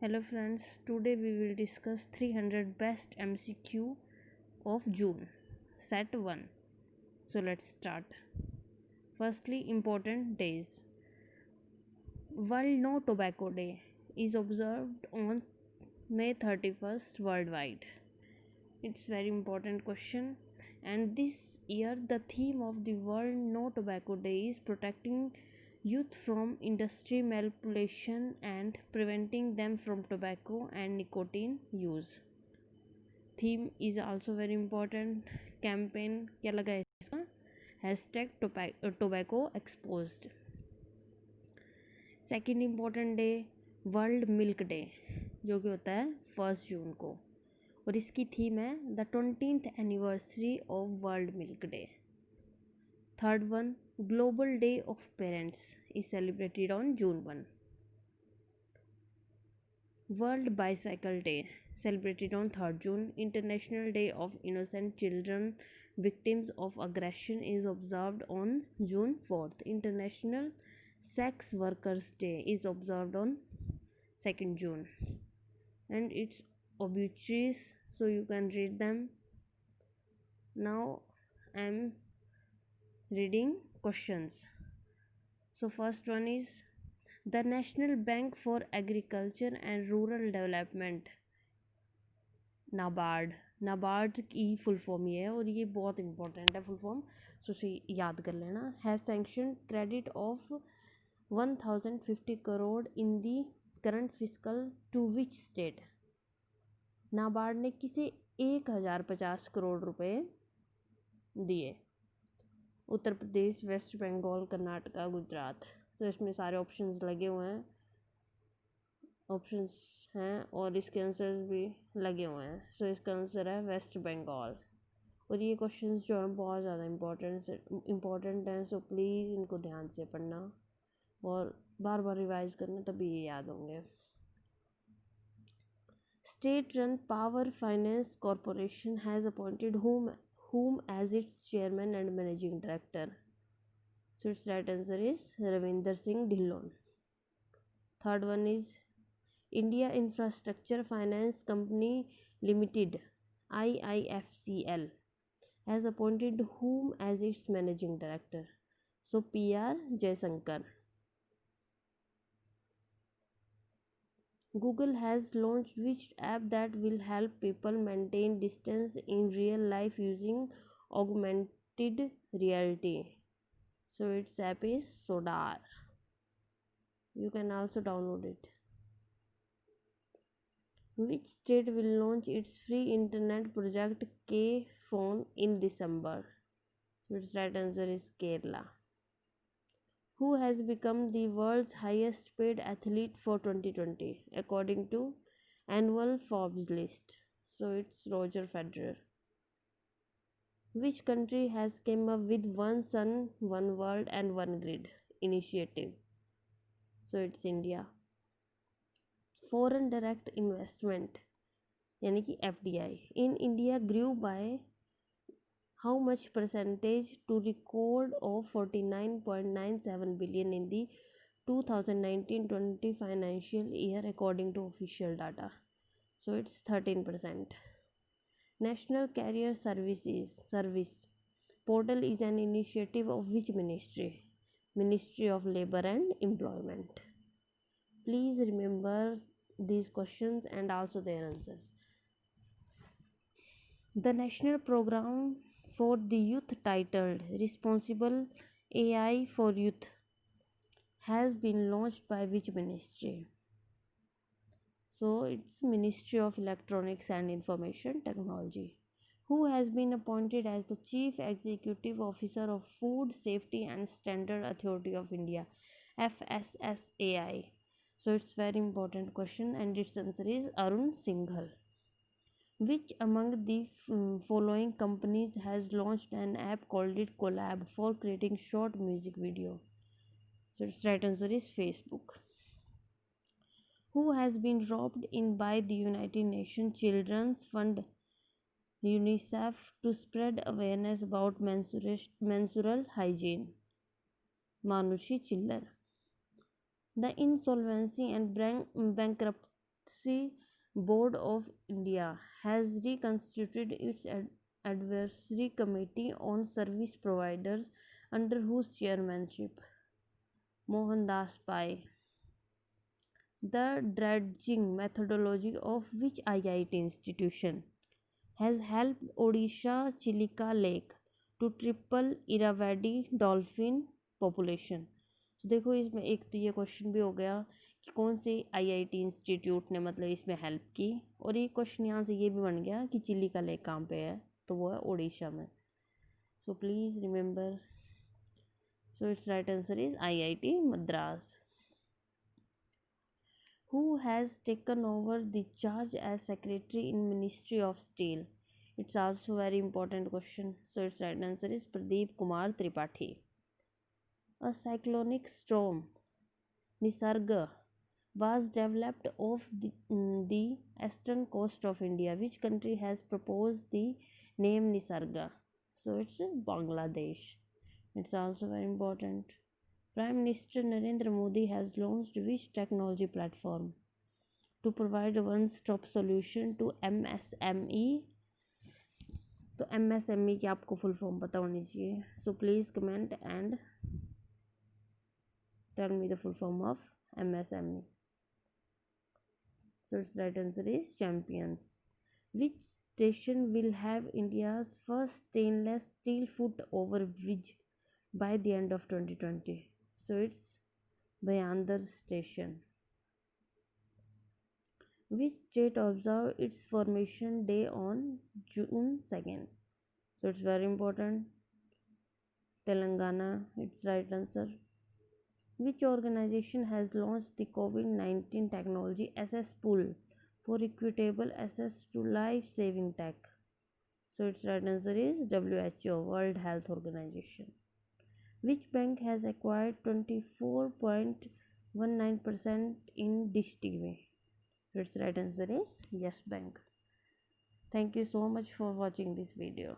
Hello friends, today we will discuss 300 best MCQ of June, set 1. So let's start. Firstly, important days. World No Tobacco Day is observed on May 31st worldwide. It's very important question, and this year the theme of the World No Tobacco Day is protecting youth from industry manipulation and preventing them from tobacco and nicotine use. Theme is also very important. Campaign क्या लगा है इसका? Hashtag tobacco exposed. Second important day world milk day, जो कि होता है 1 जून को, और इसकी थीम है the 20th anniversary of world milk day. Third one global day of parents is celebrated on June 1. World Bicycle Day celebrated on 3rd June. International Day of Innocent Children Victims of Aggression is observed on June 4th. International Sex Workers Day is observed on 2nd June. And its obituaries, so you can read them. Now I am reading questions. So first one is the National Bank for Agriculture and Rural Development, NABARD की full form ये है, और ये बहुत important है full form, सो उसे याद कर लेना. Has sanction credit of 1050 crore in the current fiscal to which state. NABARD ने किसे 1050 करोड़ रुपए दिए? उत्तर प्रदेश, वेस्ट बंगाल, कर्नाटका, गुजरात. तो इसमें सारे ऑप्शंस लगे हुए हैं, ऑप्शंस हैं, और इसके आंसर्स भी लगे हुए हैं. सो इसका आंसर है वेस्ट बंगाल. और ये क्वेश्चंस जो हैं बहुत ज़्यादा इम्पोर्टेंट हैं, सो प्लीज़ इनको ध्यान से पढ़ना और बार बार रिवाइज करना, तभी ये याद होंगे. State run power finance corporation has appointed whom as its chairman and managing director. So its right answer is Ravinder Singh Dhillon. Third one is India Infrastructure Finance Company Limited IIFCL has appointed whom as its managing director? So PR Jaishankar. Google has launched which app that will help people maintain distance in real life using augmented reality? So its app is Sodar. You can also download it. Which state will launch its free internet project K-Phone in December? So its right answer is Kerala. Who has become the world's highest paid athlete for 2020 according to annual Forbes list? So it's Roger Federer. Which country has came up with one sun, one world and one grid initiative? So it's India. Foreign direct investment यानी कि FDI in India grew by how much percentage to record of 49.97 billion in the 2019-20 financial year according to official data? So it's 13%. National Career Service Portal is an initiative of which ministry? Ministry of Labor and Employment. Please remember these questions and also their answers. The national program for the youth titled Responsible AI for Youth has been launched by which ministry? So it's Ministry of Electronics and Information Technology. Who has been appointed as the Chief Executive Officer of Food Safety and Standard Authority of India, FSSAI? So it's very important question, and its answer is Arun Singhal. Which among the following companies has launched an app called it Collab for creating short music video? So its right answer is Facebook. Who has been robbed in by the United Nations Children's Fund UNICEF to spread awareness about menstrual hygiene? Manushi Chillar. The Insolvency and Bankruptcy Proxy Board of India has reconstituted its advisory committee on service providers under whose chairmanship Mohandas Pai. The dredging methodology of which IIT institution has helped Odisha Chilika Lake to triple Irrawaddy dolphin population. तो देखो इसमें एक तो ये question भी हो गया कि कौन से आईआईटी इंस्टीट्यूट ने मतलब इसमें हेल्प की, और एक क्वेश्चन यहाँ से ये भी बन गया कि चिलिका लेक कहाँ पे है, तो वो है उड़ीसा में. So please remember, so it's right answer is IIT Madras. Who has taken over the charge as secretary in Ministry of Steel? It's also very important question. So its right answer is Pradeep Kumar Tripathi. A cyclonic storm, Nisarga, was developed off the eastern coast of India. Which country has proposed the name Nisarga? So it's Bangladesh. It's also very important. Prime Minister Narendra Modi has launched which technology platform to provide a one-stop solution to MSME? तो MSME की आपको full form पता होनी चाहिए. So please comment and tell me the full form of MSME. So its right answer is Champions. Which station will have India's first stainless steel foot over bridge by the end of 2020? So it's Bhayandar station. Which state observed its formation day on June 2nd? So it's very important. Telangana, it's right answer. Which organization has launched the COVID-19 technology SS pool for equitable access to life-saving tech? So its right answer is WHO, World Health Organization. Which bank has acquired 24.19% in Dish TV? Its right answer is Yes Bank. Thank you so much for watching this video.